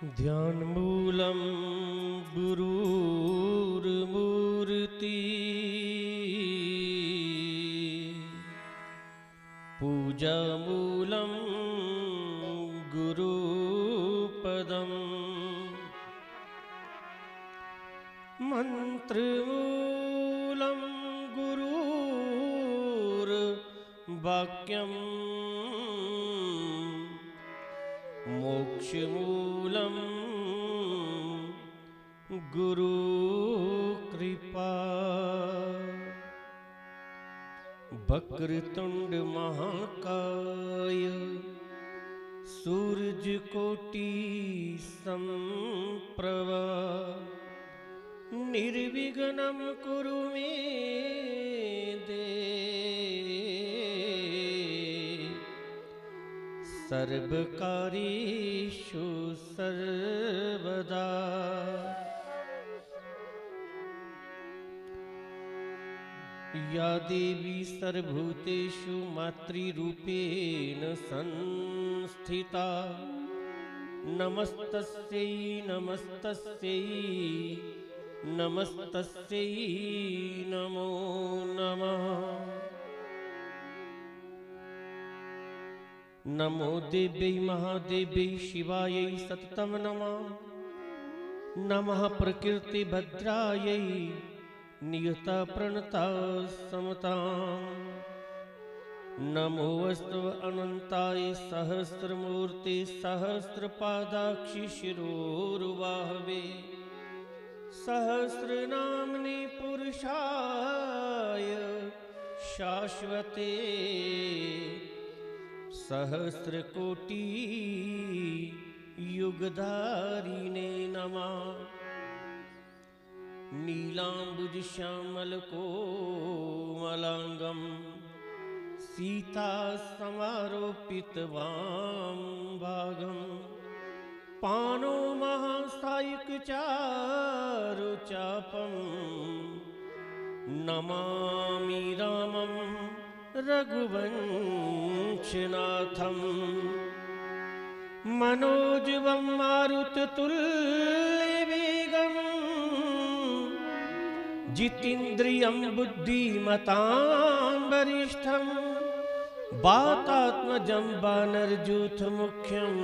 ध्यानमूलं गुरुर्मूर्ति पूजामूलं गुरुपदम् मंत्रमूलं गुरुर्वाक्यम् मोक्षमूलं गुरुकृपा। वक्रतुंड महाकाय सूर्यकोटि समप्रभा निर्विघ्नं कुरु मे देव सर्वकार्येषु सर्वदा। या देवी सर्वभूतेषु मातृरूपेण संस्थिता नमस्तस्यै नमस्तस्यै नमस्तस्यै नमो नमः। नमो देव्यै महादेव्यै शिवायै सततं नमः। नमः प्रकृतिभद्रायै नियता प्रणता समता। नमोऽस्तु अनन्ताय सहस्रमूर्ते सहस्रपादाक्षि शिरोरुबाहवे सहस्रनाम्ने पुरुषाय शाश्वते सहस्रकोटि युगधारिणे नमः। नीलाम्बुज श्यामल कोमलांगं सीता समारोपित वामभागं पाणौ महासायिक चारुचापं नमामि रामं रघुवंशनाथं। मनोजवं मारुततुल्यवेगं जितेन्द्रियं बुद्धिमतां वरिष्ठं वातात्मजं वानरयूथमुख्यं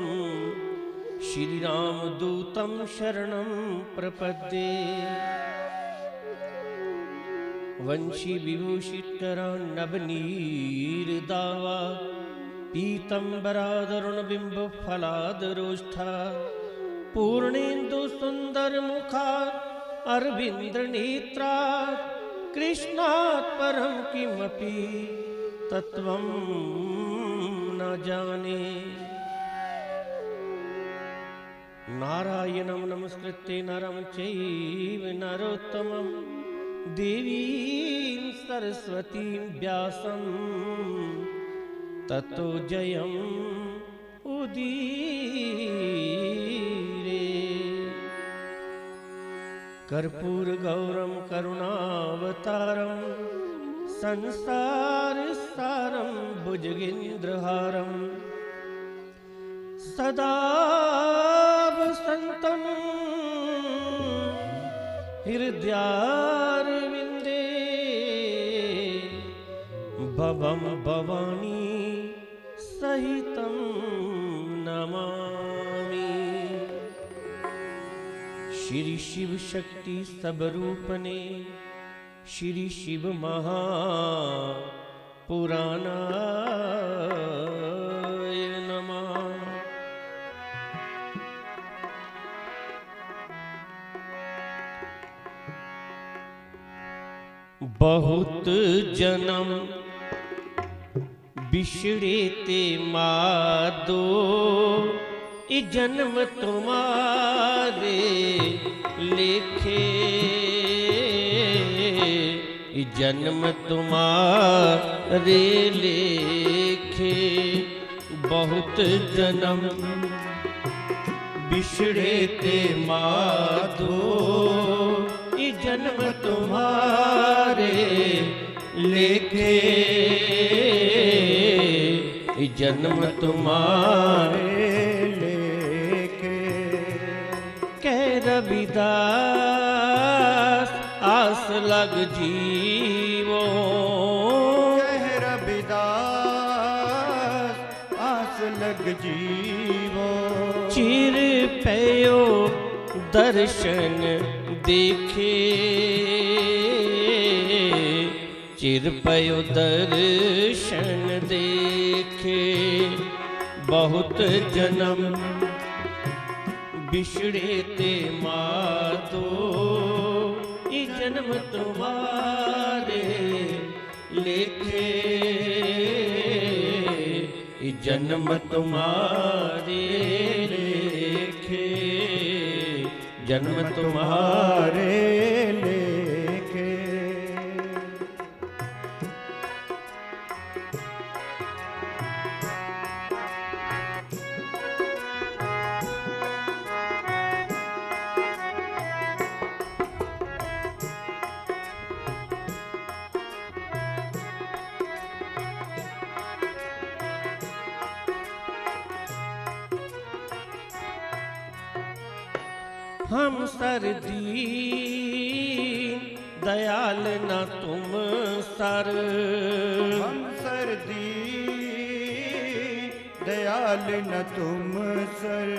श्रीरामदूतं शरणं प्रपद्ये। वंशी विभूषितकरान् नवनीरदावा पीतम्बरादरुणबिम्बफलादरोष्ठा पूर्णेन्दु सुन्दरमुखात् अरविन्द्रनेत्रात् कृष्णात् परं किमपि तत्त्वं न जाने। नारायणं नमस्कृत्य नरं चैव नरोत्तमं देवीं सरस्वतीं व्यासं ततो जयम् उदीरे। कर्पूरगौरं करुणावतारं संसारसारं भुजगेन्द्रहारं सदा वसन्तं हृदयारविन्दे भवं भवानी सहितं नमामि। श्री शिव शक्ति सबरूपने श्री शिव महापुराणाय नमः। बहुत जन्म बिछड़े ते मादो ये जन्म तुम्हारे लेखे ये जन्म तुम्हारे लेखे। बहुत जन्म बिछड़े ते मादो ये जन्म तुम्हारे लेखे जन्म तुम्हारे लेके रविदास आस लग जीवो, कह रविदास आस लग जीवो। चिर पयो दर्शन देखे, चिर पयो दर्शन देखे। बहुत जन्म बिछड़े ते मातो, ये जन्म तुम्हारे लेखे, ये जन्म तुम्हारे लेखे, जन्म तुम्हारे लेखे। हम सरदीन दयाल न तुम सर, हम सरदी दयाल न तुम सर।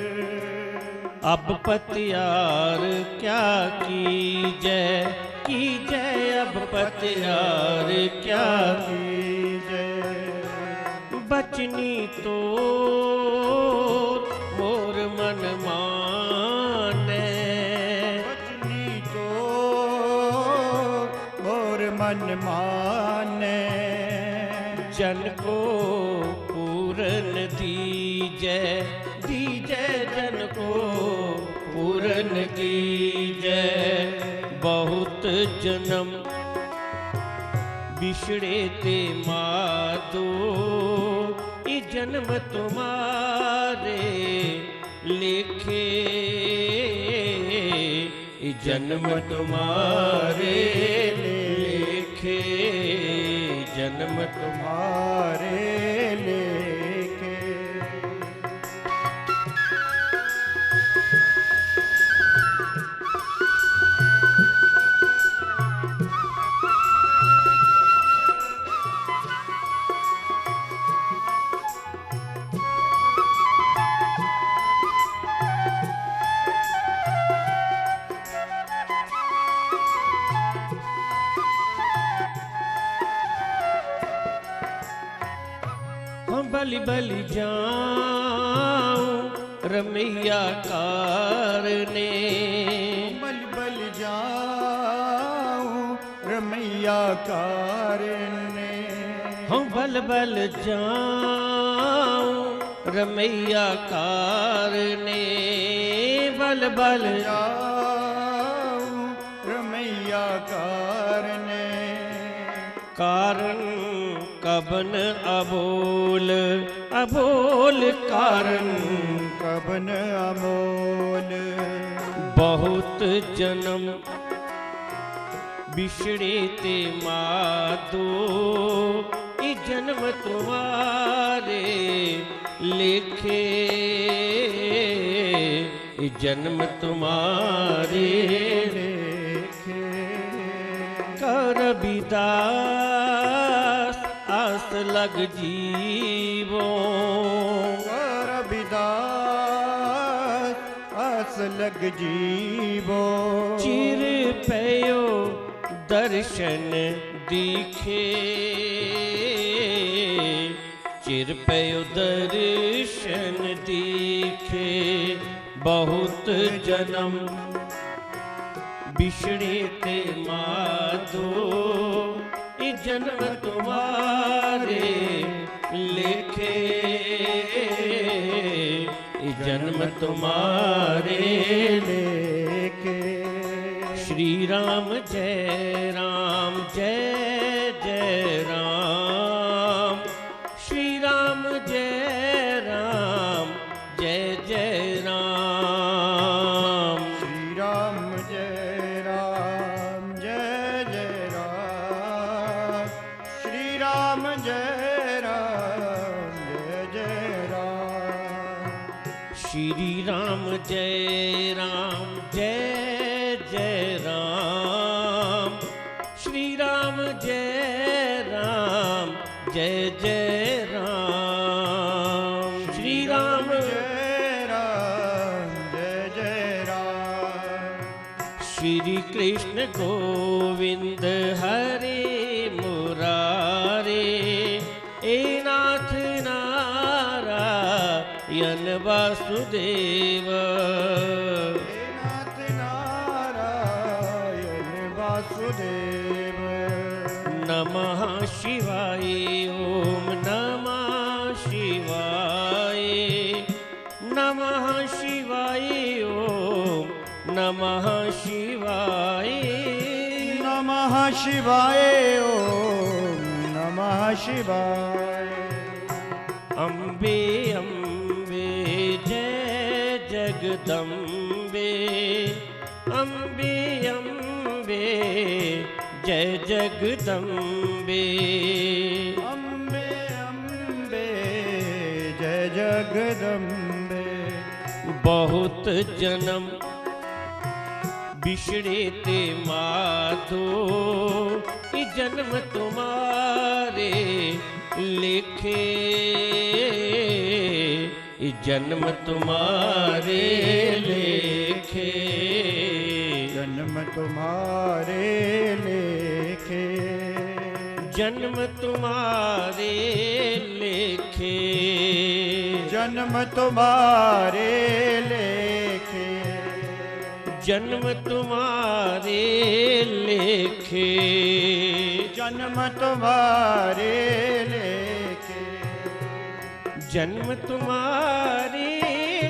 अब पतियार क्या कीजय, अब पतियार क्या कीजय। बचनी तो मोर मन माने, मन माने। जन को पूरन दीजय, जन को पूरन दीजय। बहुत जन्म बिछड़े ते मातो, ये जन्म तुम्हारे लेखे, ये जन्म तुम्हारे लेखे, जन्म तुम्हारे लेखे। बलि बलि जाऊं रमैया कारने, बलि बलि जाऊं रमैया कारने। हम बल बल जाऊं रमैया कारने, बल बल जाऊं रमैया कारने। कारण कबन अबोल, अबोल कारण कबन अबोल। बहुत जन्म बिछड़े ते मातो, ये जन्म तुम्हारे लेखे, ये जन्म तुम्हारे लेखे। कर रविदास आस लग जीवो, रविदास आस लग जीवो। चिर पयो दर्शन दिखे, चिर पयो दर्शन दिखे। बहुत जन्म बिछड़े ते मातो, ये जन्म तुम्हारे लेखे, ये जन्म तुम्हारे लेके। श्री राम जय राम जय जय राम, श्री राम जय राम जय जय राम, श्री राम जय राम जय जय राम, श्री राम जय राम जय जय राम। श्री राम जय जय राम, श्री राम जय जय राम, श्री राम जय जय राम। श्री कृष्ण गोविंद हरे मुरारे, ए नाथ नारायण वासुदेव, हे नाथ नारायण वासुदेव। नमः शिवाय ओम नमः शिवाय, नमः शिवाय ओम नमः शिवाय, नमः शिवाय ओम नमः शिवाय। अम्बे अम्बे जय जगदम्बे, अम्बे अम्बे जय जगदम्बे, अम्बे अम्बे जय जगदम्बे। बहुत जन्म बिछड़े ते माधो, ये जन्म तुम्हारे लिखे, ये जन्म तुम्हारे लेखे, जन्म तुम्हारे लेखे, जन्म तुम्हारे लेखे, जन्म तुम्हारे लेखे, जन्म तुम्हारे लेखे, जन्म तुम्हारे लेखे, जन्म तुम्हारे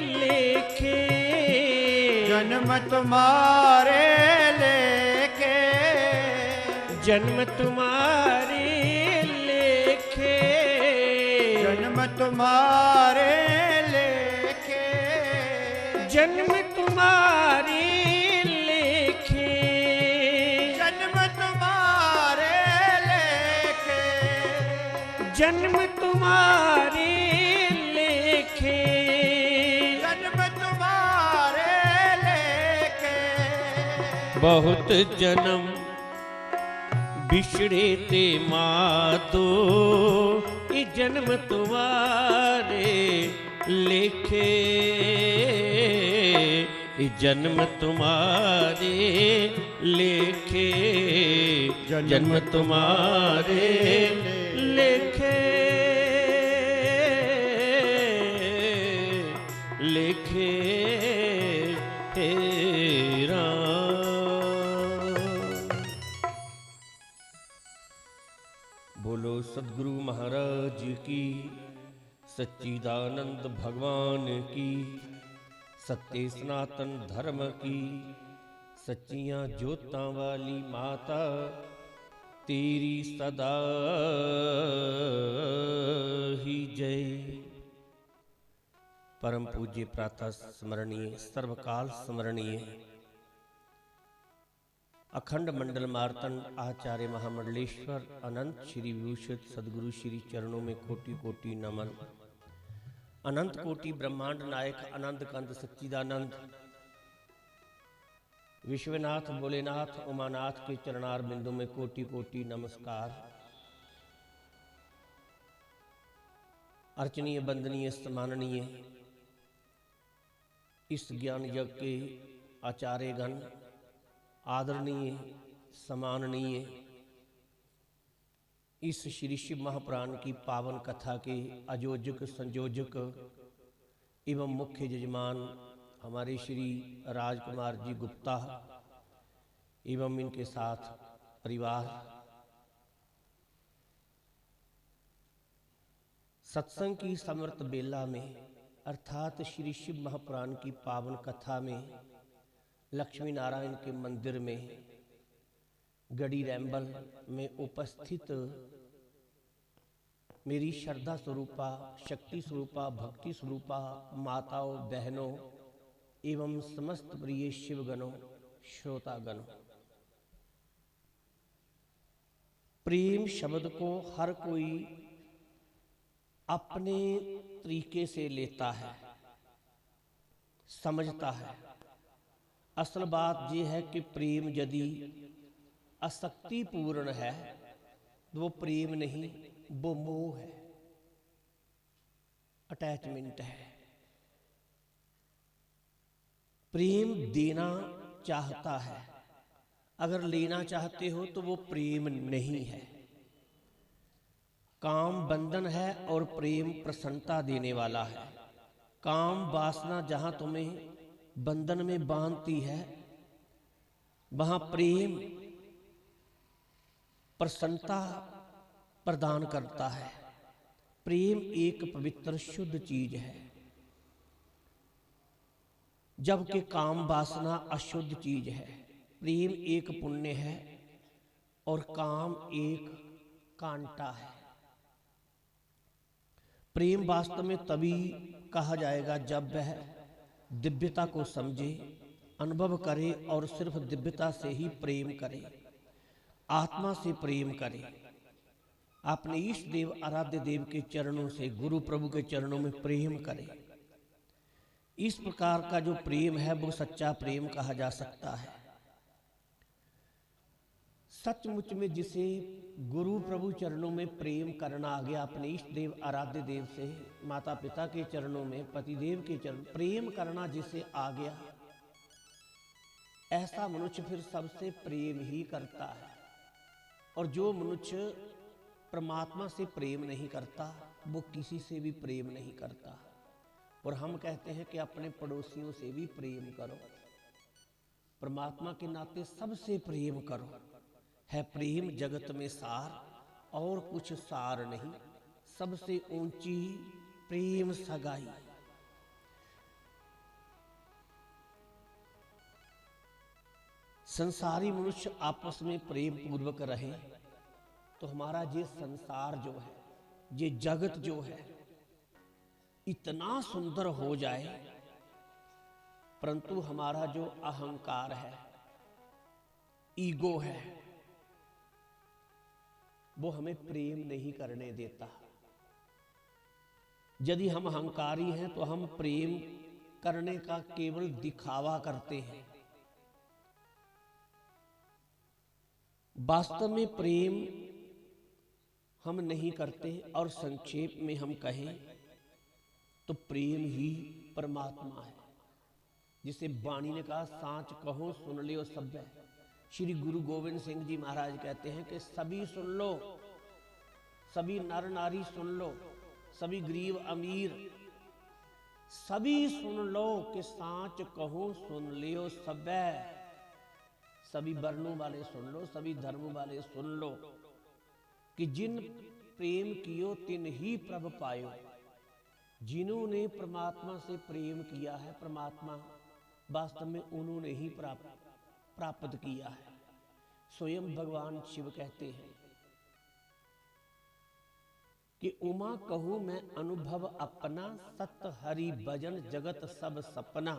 लेखे, जन्म तुम्हारे लेखे, जन्म तुम्हारे लेखे, जन्म तुम्हारे लेखे, जन्म तुम्हारे लेखे, जन्म तुम्हारे लेखे, जन्म तुम्हारे लेखे, जन्म तुम्हारे लेखे। बहुत जन्म बिछड़े ते मातो, ये जन्म तुम्हारे लेखे, ये जन्म तुम्हारे लेखे, जन्म तुम्हारे लेखे, लेखे हे राम। बोलो सद्गुरु महाराज की, सच्चिदानंद भगवान की, सत्य सनातन धर्म की, सच्चियां जोतां वाली माता तेरी सदा ही जय। परम पूज्य प्रातः स्मरणीय सर्वकाल स्मरणीय अखंड मंडल मार्तंड आचार्य महामंडलेश्वर अनंत श्री विभूषित सदगुरु श्री चरणों में कोटि कोटि नमन। अनंत कोटि ब्रह्मांड नायक आनंद कंद सच्चिदानंद विश्वनाथ भोलेनाथ उमानाथ के चरणार बिंदु में कोटि कोटि नमस्कार। अर्चनीय वंदनीय सम्माननीय इस ज्ञान यज्ञ के आचार्यगण, आदरणीय सम्माननीय इस श्री शिव महापुराण की पावन कथा के आयोजक संयोजक एवं मुख्य यजमान हमारे श्री राजकुमार जी गुप्ता एवं इनके साथ परिवार, सत्संग की समर्थ बेला में अर्थात श्री शिव महापुराण की पावन कथा में लक्ष्मी नारायण के मंदिर में गढ़ी रैम्बल में उपस्थित मेरी श्रद्धा स्वरूपा, शक्ति स्वरूपा, भक्ति स्वरूपा माताओं, बहनों एवं समस्त प्रिय शिवगणों, श्रोतागणों, प्रेम शब्द को हर कोई अपने तरीके से लेता है। समझता है। असल बात यह है कि प्रेम यदि आसक्तिपूर्ण है तो वो प्रेम नहीं, वो मोह है, अटैचमेंट है। प्रेम देना चाहता है, अगर लेना चाहते हो तो वो प्रेम नहीं है। काम बंधन है और प्रेम प्रसन्नता देने वाला है। काम वासना जहां तुम्हें बंधन में बांधती है, वहां प्रेम प्रसन्नता प्रदान करता है। प्रेम एक पवित्र शुद्ध चीज है, जबकि काम वासना अशुद्ध चीज है। प्रेम एक पुण्य है और काम एक कांटा है। प्रेम वास्तव में तभी कहा जाएगा जब वह दिव्यता को समझे, अनुभव करे और सिर्फ दिव्यता से ही प्रेम करे, आत्मा से प्रेम करे, अपने ईष्ट देव आराध्य देव के चरणों से, गुरु प्रभु के चरणों में प्रेम करे। इस प्रकार का जो प्रेम है वो सच्चा प्रेम कहा जा सकता है। सचमुच में जिसे गुरु प्रभु चरणों में प्रेम करना आ गया, अपने इष्ट देव आराध्य देव से, माता पिता के चरणों में, पतिदेव के चरण प्रेम करना जिसे आ गया, ऐसा मनुष्य फिर सबसे प्रेम ही करता है। और जो मनुष्य परमात्मा से प्रेम नहीं करता वो किसी से भी प्रेम नहीं करता। और हम कहते हैं कि अपने पड़ोसियों से भी प्रेम करो, परमात्मा के नाते सबसे प्रेम करो। है प्रेम जगत में सार, और कुछ सार नहीं, सबसे ऊंची प्रेम सगाई। संसारी मनुष्य आपस में प्रेम पूर्वक रहे तो हमारा ये संसार जो है, ये जगत जो है, इतना सुंदर हो जाए। परंतु हमारा जो अहंकार है, ईगो है, वो हमें प्रेम नहीं करने देता। यदि हम अहंकारी हैं तो हम प्रेम करने का केवल दिखावा करते हैं। वास्तव में प्रेम हम नहीं करते। और संक्षेप में हम कहें तो प्रेम ही परमात्मा है। जिसे वाणी ने कहा, सांच कहो सुन लियो सभ्य। श्री गुरु गोविंद सिंह जी महाराज कहते हैं कि सभी सुन लो, सभी नर नारी सुन लो, सभी गरीब अमीर सभी सुन लो कि सांच कहो सुन लियो सभ्य। सभी वर्णों वाले सुन लो, सभी धर्म वाले सुन लो कि जिन प्रेम कियो तिन ही प्रभ पायो। जिन्होंने परमात्मा से प्रेम किया है, परमात्मा वास्तव में उन्होंने ही प्राप्त किया है। स्वयं भगवान शिव कहते हैं कि उमा कहूं मैं अनुभव अपना, सत हरि भजन जगत सब सपना।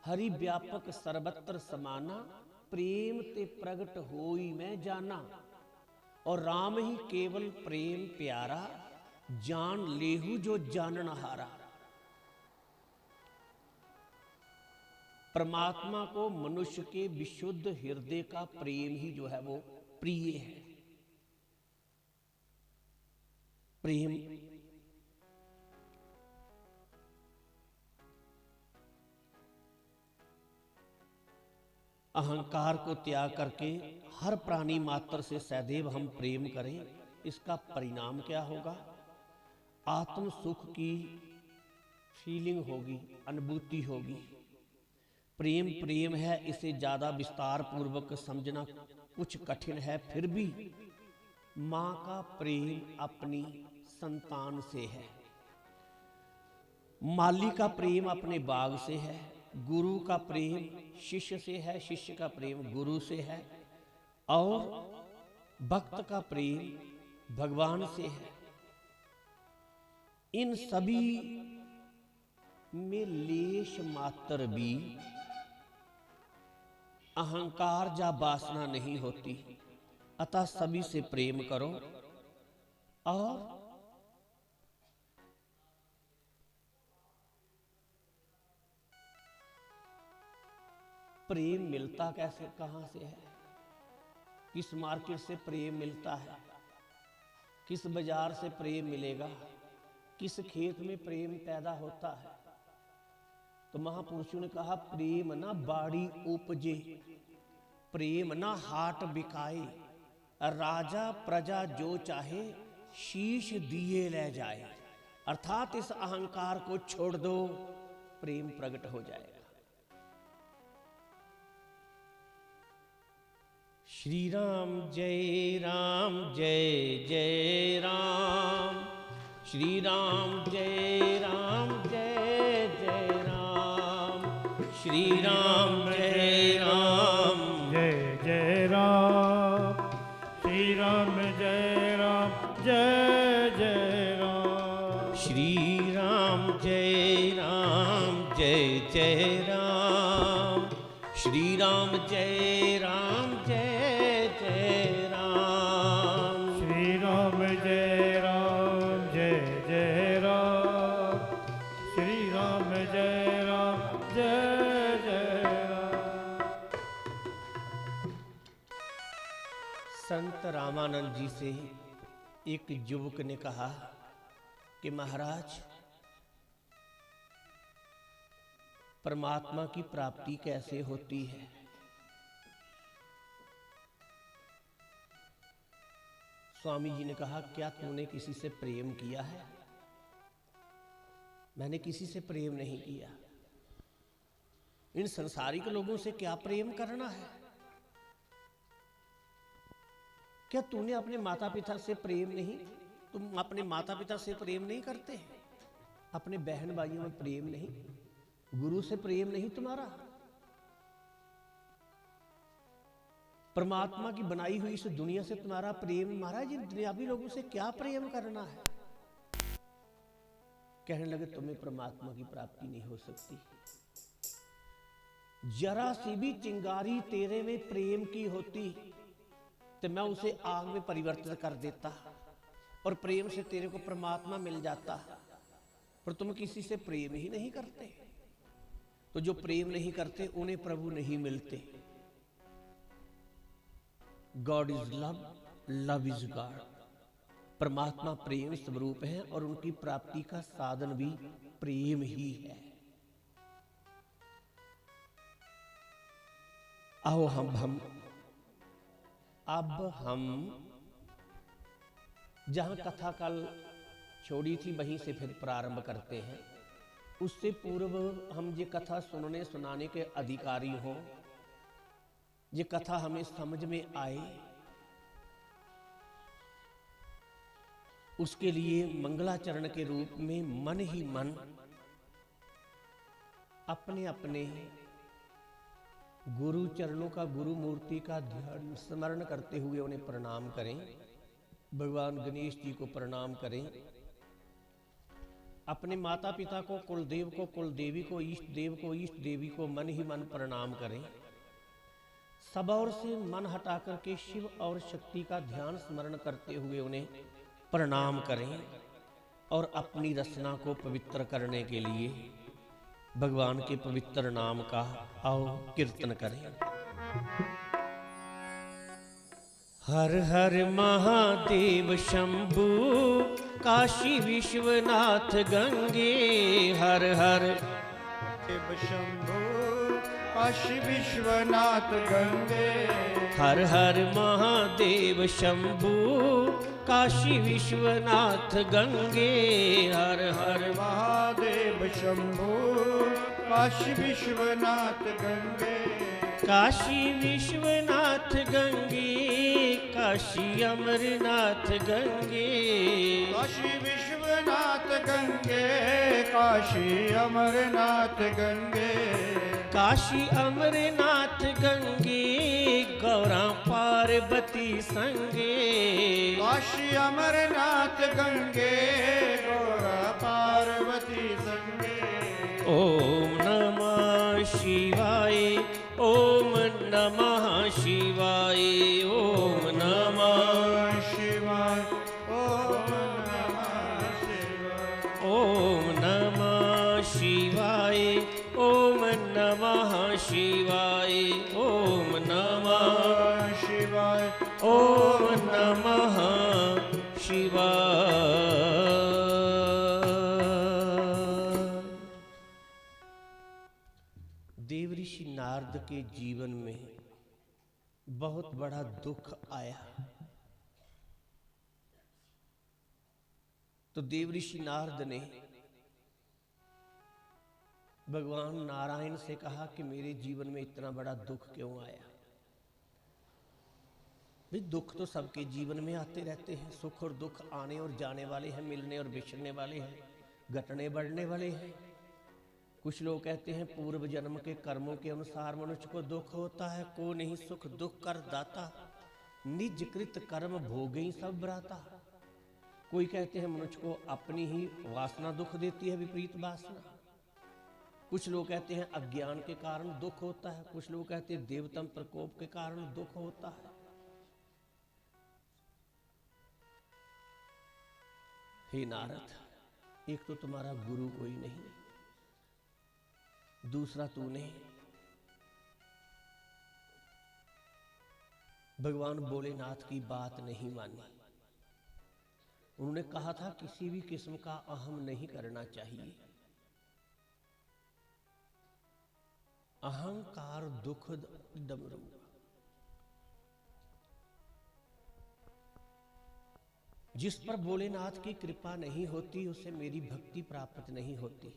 हरि व्यापक सर्वत्र समाना, प्रेम ते प्रगट होई मैं जाना। और राम ही केवल प्रेम प्यारा, जान लेहु जो जानन हारा। परमात्मा को मनुष्य के विशुद्ध हृदय का प्रेम ही जो है वो प्रिय है। प्रेम अहंकार को त्याग करके हर प्राणी मात्र से सदैव हम प्रेम करें। इसका परिणाम क्या होगा? आत्म सुख की फीलिंग होगी, अनुभूति होगी। प्रेम प्रेम है, इसे ज्यादा विस्तार पूर्वक समझना कुछ कठिन है। फिर भी मां का प्रेम अपनी संतान से है, माली का प्रेम अपने बाग से है, गुरु का प्रेम शिष्य से है, शिष्य का प्रेम गुरु से है, और भक्त का प्रेम भगवान से है। इन सभी में लेश मात्र भी अहंकार या वासना नहीं होती। अतः सभी से प्रेम करो और प्रेम मिलता कैसे, कहाँ से है? किस मार्केट से प्रेम मिलता है? किस बाजार से प्रेम मिलेगा? किस खेत में प्रेम पैदा होता है? तो महापुरुषों ने कहा प्रेम ना बाड़ी उपजे, प्रेम ना हाट बिकाए, राजा प्रजा जो चाहे शीश दिए ले जाए। अर्थात इस अहंकार को छोड़ दो, प्रेम प्रकट हो जाएगा। श्री राम जय जय राम, श्री राम जय जय राम, श्री राम जय जय राम, श्री राम जय जय राम, श्री राम जय जय राम, श्री राम जय जय राम, श्री राम जय जय राम, श्री राम जय जय राम। संत रामानंद जी से एक युवक ने कहा कि महाराज, परमात्मा की प्राप्ति कैसे होती है? स्वामी जी ने कहा क्या तूने किसी से प्रेम किया है? मैंने किसी से प्रेम नहीं किया। इन संसारिक लोगों से क्या प्रेम करना है? क्या तूने अपने माता पिता से प्रेम नहीं, तुम अपने माता पिता से प्रेम नहीं करते? अपने बहन भाइयों में प्रेम नहीं? गुरु से प्रेम नहीं तुम्हारा? परमात्मा की बनाई हुई इस दुनिया से तुम्हारा प्रेम? महाराज इन दुनियावी लोगों से क्या प्रेम करना है? कहने लगे तुम्हें परमात्मा की प्राप्ति नहीं हो सकती। जरा सी भी चिंगारी तेरे में प्रेम की होती तो मैं उसे आग में परिवर्तित कर देता और प्रेम से तेरे को परमात्मा मिल जाता, पर तुम किसी से प्रेम ही नहीं करते। तो जो प्रेम नहीं करते उन्हें प्रभु नहीं मिलते। God is love, love is God. परमात्मा प्रेम स्वरूप है और उनकी प्राप्ति का साधन भी प्रेम ही है। आओ अब हम जहां कथा कल छोड़ी थी वहीं से फिर प्रारंभ करते हैं। उससे पूर्व हम ये कथा सुनने सुनाने के अधिकारी हों, ये कथा हमें समझ में आए, उसके लिए मंगलाचरण के रूप में मन ही मन अपने अपने गुरु चरणों का, गुरु मूर्ति का ध्यान स्मरण करते हुए उन्हें प्रणाम करें। भगवान गणेश जी को प्रणाम करें। अपने माता पिता को, कुलदेव को, कुलदेवी को, इष्ट देव को, इष्ट देवी को मन ही मन प्रणाम करें। सब और से मन हटा करके शिव और शक्ति का ध्यान स्मरण करते हुए उन्हें प्रणाम करें और अपनी रचना को पवित्र करने के लिए भगवान के पवित्र नाम का आओ कीर्तन करें। हर हर महादेव शंभु काशी विश्वनाथ गंगे, हर हर देव शंभु काशी विश्वनाथ गंगे, हर हर महादेव शंभु काशी विश्वनाथ गंगे, हर हर महादेव शंभु काशी विश्वनाथ गंगे, काशी विश्वनाथ गंगे, काशी अमरनाथ गंगे, काशी विश्वनाथ गंगे, काशी अमरनाथ गंगे, काशी अमरनाथ गंगे, गौरा पार्वती संगे, काशी अमरनाथ गंगे, गौरा पार्वती संगे। ओम नमः शिवाय, ओम नमः शिवाय, ओम नमः शिवाय, ओम नमः शिवाय, ओम नमः शिवाय, ओम नमः शिवाय ओम नमः शिवाय ओम नमः शिवाय। देवऋषि नारद के जीवन में बहुत बड़ा दुख आया। तो देवऋषि नारद ने भगवान नारायण से कहा कि मेरे जीवन में इतना बड़ा दुख क्यों आया। भाई दुख तो सबके जीवन में आते रहते हैं, सुख और दुख आने और जाने वाले हैं, मिलने और बिछड़ने वाले हैं, घटने बढ़ने वाले हैं। कुछ लोग कहते हैं पूर्व जन्म के कर्मों के अनुसार मनुष्य को दुख होता है, को नहीं सुख दुख कर दाता, निज कृत कर्म भोगई सब ब्राता। कोई कहते हैं मनुष्य को अपनी ही वासना दुख देती है, विपरीत वासना। कुछ लोग कहते हैं अज्ञान के कारण दुख होता है, कुछ लोग कहते हैं देवतम प्रकोप के कारण दुख होता है। हे नारद, एक तो तुम्हारा गुरु कोई नहीं, दूसरा तूने भगवान भोलेनाथ की बात नहीं मानी। उन्होंने कहा था किसी भी किस्म का अहम नहीं करना चाहिए। अहंकार दुख डमरू। जिस पर भोलेनाथ की कृपा नहीं होती उसे मेरी भक्ति प्राप्त नहीं होती।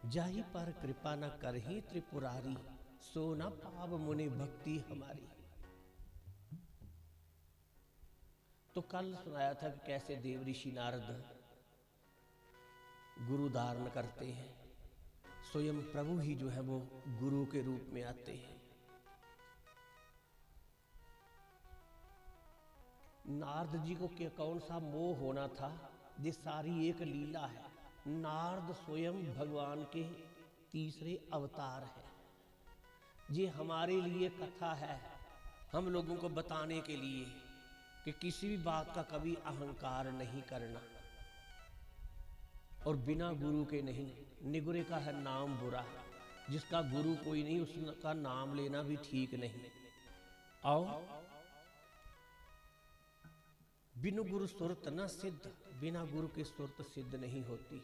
जाहि पर कृपा न करही त्रिपुरारी, सो न पाव मुनि भक्ति हमारी। तो कल सुनाया था कि कैसे देवऋषि नारद गुरु धारण करते हैं, स्वयं प्रभु ही जो है वो गुरु के रूप में आते हैं। नारद जी को क्या कौन सा मोह होना था, ये सारी एक लीला है। नारद स्वयं भगवान के तीसरे अवतार है। ये हमारे लिए कथा है, हम लोगों को बताने के लिए कि किसी भी बात का कभी अहंकार नहीं करना, और बिना गुरु के नहीं। निगुरे का है नाम बुरा, जिसका गुरु कोई नहीं उसका नाम लेना भी ठीक नहीं। आओ बिनु गुरु सुरत न सिद्ध, बिना गुरु के सुरत सिद्ध नहीं होती।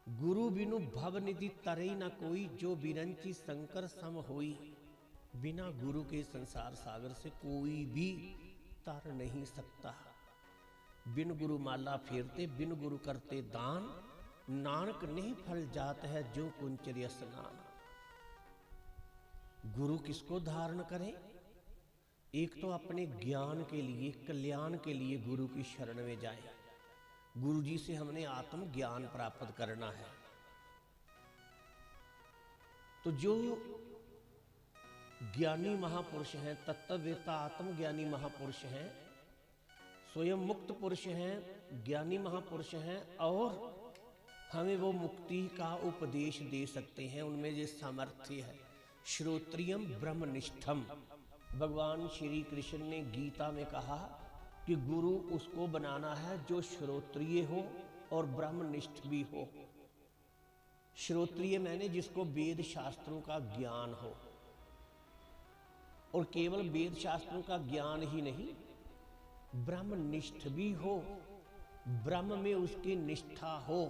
गुरु बिनु भव निधि तरे न कोई, जो बिरंची शंकर सम होई। बिना गुरु के संसार सागर से कोई भी तर नहीं सकता। बिन गुरु माला फेरते, बिन गुरु करते दान, नानक नहीं फल जात है जो कुंचर्य स्नान। गुरु किसको धारण करें? एक तो अपने ज्ञान के लिए, कल्याण के लिए गुरु की शरण में जाए। गुरु जी से हमने आत्म ज्ञान प्राप्त करना है। तो जो ज्ञानी महापुरुष हैं, तत्ववेता आत्मज्ञानी महापुरुष हैं, स्वयं मुक्त पुरुष हैं, ज्ञानी महापुरुष हैं, और हमें वो मुक्ति का उपदेश दे सकते हैं। उनमें ये सामर्थ्य है। श्रोत्रियम ब्रह्मनिष्ठम, भगवान श्री कृष्ण ने गीता में कहा कि गुरु उसको बनाना है जो श्रोत्रिय हो और ब्रह्मनिष्ठ भी हो। श्रोत्रिय मैंने जिसको वेद शास्त्रों का ज्ञान हो, और केवल वेद शास्त्रों का ज्ञान ही नहीं, ब्रह्मनिष्ठ भी हो, ब्रह्म में उसकी निष्ठा हो।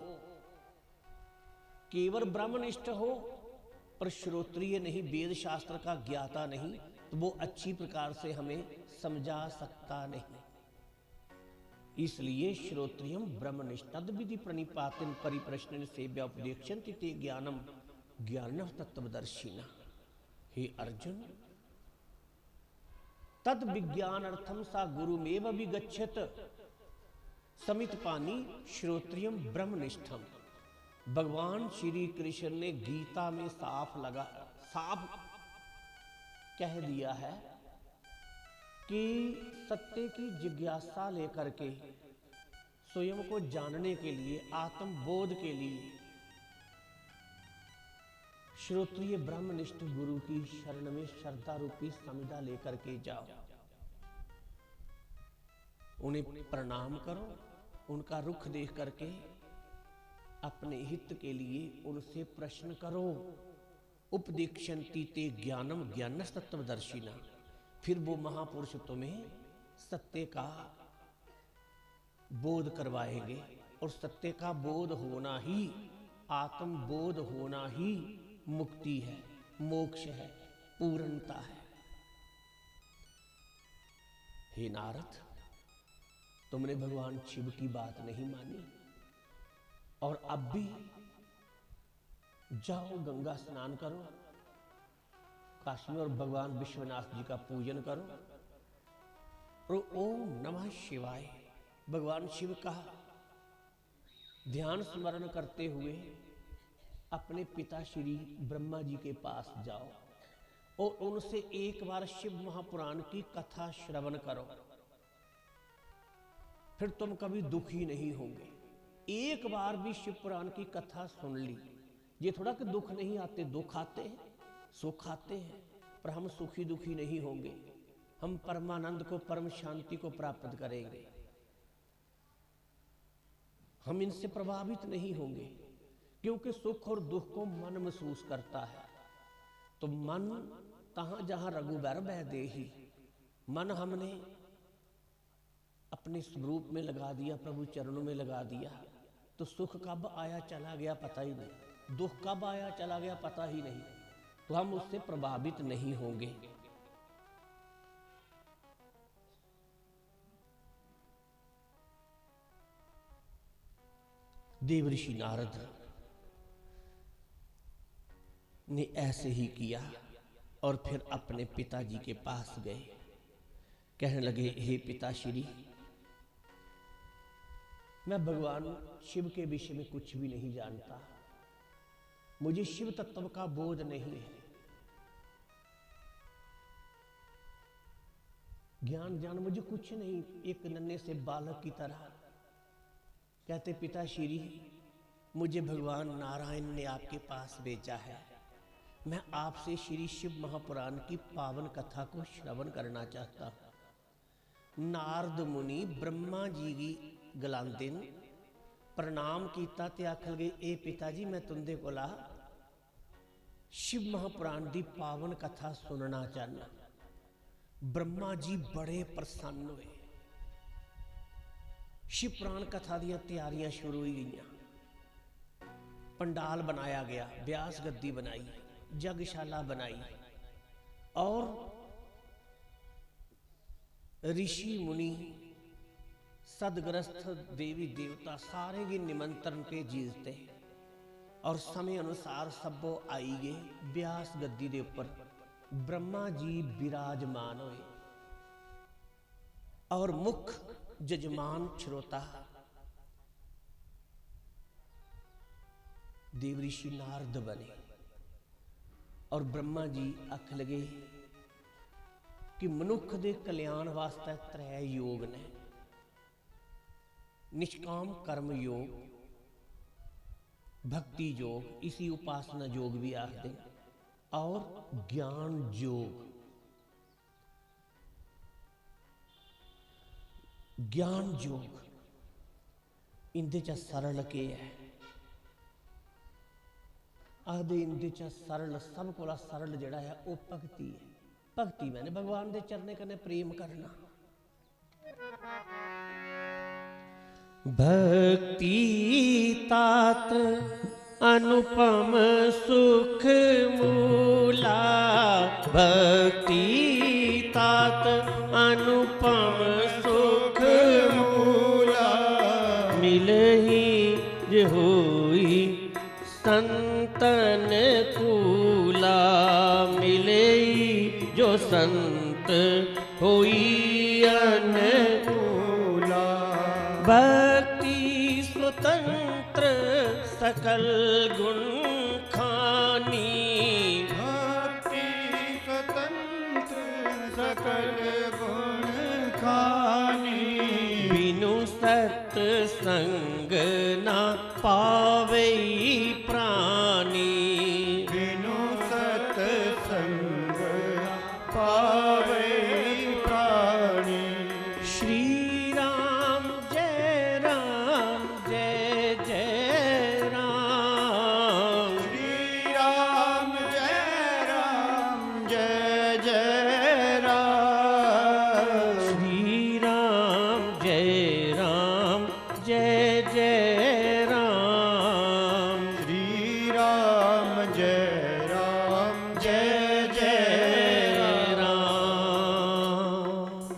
केवल ब्रह्मनिष्ठ हो पर श्रोत्रिय नहीं, वेद शास्त्र का ज्ञाता नहीं, तो वो अच्छी प्रकार से हमें समझा सकता नहीं। इसलिए श्रोत्रियम ब्रह्मनिष्ठद विधि प्रणिपातिन परिप्रश्न सेव्या उपदेक्षन्ति ते ज्ञानम ज्ञानः तत्वदर्शिना। हे अर्जुन, तद विज्ञानार्थम सा गुरुमेव विगच्छत समित पानी श्रोत्रियम ब्रह्मनिष्ठम। भगवान श्री कृष्ण ने गीता में साफ कह दिया है कि सत्य की जिज्ञासा लेकर के स्वयं को जानने के लिए, आत्मबोध के लिए श्रोत्रिय ब्रह्मनिष्ठ गुरु की शरण में श्रद्धा रूपी समिधा लेकर के जाओ। उन्हें प्रणाम करो, उनका रुख देख करके अपने हित के लिए उनसे प्रश्न करो। उपदीक्षन्ति ते ज्ञानम ज्ञानस तत्वदर्शिना, फिर वो महापुरुष तुम्हें सत्य का बोध करवाएंगे। और सत्य का बोध होना ही, आत्म बोध होना ही मुक्ति है, मोक्ष है, पूर्णता है। हे नारद, तुमने भगवान शिव की बात नहीं मानी और अब भी जाओ गंगा स्नान करो, काशी में, और भगवान विश्वनाथ जी का पूजन करो और ओम नमः शिवाय भगवान शिव का ध्यान स्मरण करते हुए अपने पिता श्री ब्रह्मा जी के पास जाओ और उनसे एक बार शिव महापुराण की कथा श्रवण करो। फिर तुम कभी दुखी नहीं होंगे। एक बार भी शिव पुराण की कथा सुन ली, ये थोड़ा कि दुख नहीं आते, दुख आते हैं, सुख आते हैं, पर हम सुखी दुखी नहीं होंगे। हम परमानंद को, परम शांति को प्राप्त करेंगे। हम इनसे प्रभावित नहीं होंगे, क्योंकि सुख और दुख को मन महसूस करता है। तो मन तहां जहां रघुबर बह देहि, मन हमने अपने स्वरूप में लगा दिया, प्रभु चरणों में लगा दिया, तो सुख कब आया चला गया पता ही नहीं, दुख कब आया चला गया पता ही नहीं, तो हम उससे प्रभावित नहीं होंगे। देवऋषि नारद ने ऐसे ही किया और फिर अपने पिताजी के पास गए। कहने लगे, हे पिताश्री, मैं भगवान शिव के विषय में कुछ भी नहीं जानता, मुझे शिव तत्व का बोध नहीं है, ज्ञान मुझे कुछ नहीं, एक नन्हे से बालक की तरह। कहते, पिताश्री, मुझे भगवान नारायण ने आपके पास भेजा है, मैं आपसे श्री शिव महापुराण की पावन कथा को श्रवण करना चाहता हूं। नारद मुनि ब्रह्मा जी की गलांदिन प्रणाम किया ते आखल गए, ए पिताजी, मैं तुंदे कोला शिव महापुराण की पावन कथा सुनना चाहना। ब्रह्मा जी बड़े प्रसन्न हुए। शिव पुराण कथा दी तैयारियां शुरू हो गई, पंडाल बनाया गया, व्यास गद्दी बनाई, यज्ञशाला बनाई और ऋषि मुनि सदग्रस्त देवी देवता सारे के निमंत्रण पे जीते और समय अनुसार सबो आई गए। व्यास गद्दी दे ऊपर ब्रह्मा जी विराजमान हुए और मुख जजमान श्रोता देवऋषि नारद बने। और ब्रह्मा जी आख लगे कि मनुख दे कल्याण वास्ते त्रै योग ने, निष्काम कर्म योग, भक्ति योग, इसी उपासना योग भी आखते हैं, और ज्ञान योग। ज्ञान योग इंदे च सरल के है, आदि इंदे च सरल, सब कोला सरल जड़ा है वो भक्ति है। भक्ति मैंने भगवान दे चरने कने प्रेम करना। भक्ति तात अनुपम सुख मूला, भक्ति तात अनुपम सुख मूला, मिलहि जे होई संतन कूला, मिलहि जो संत होई अनुकूला। भक्ति स्वतंत्र सकल गुण खानी, भक्ति स्वतंत्र सकल गुण खानी, बिनु सत्संग ना पावे प्राणी,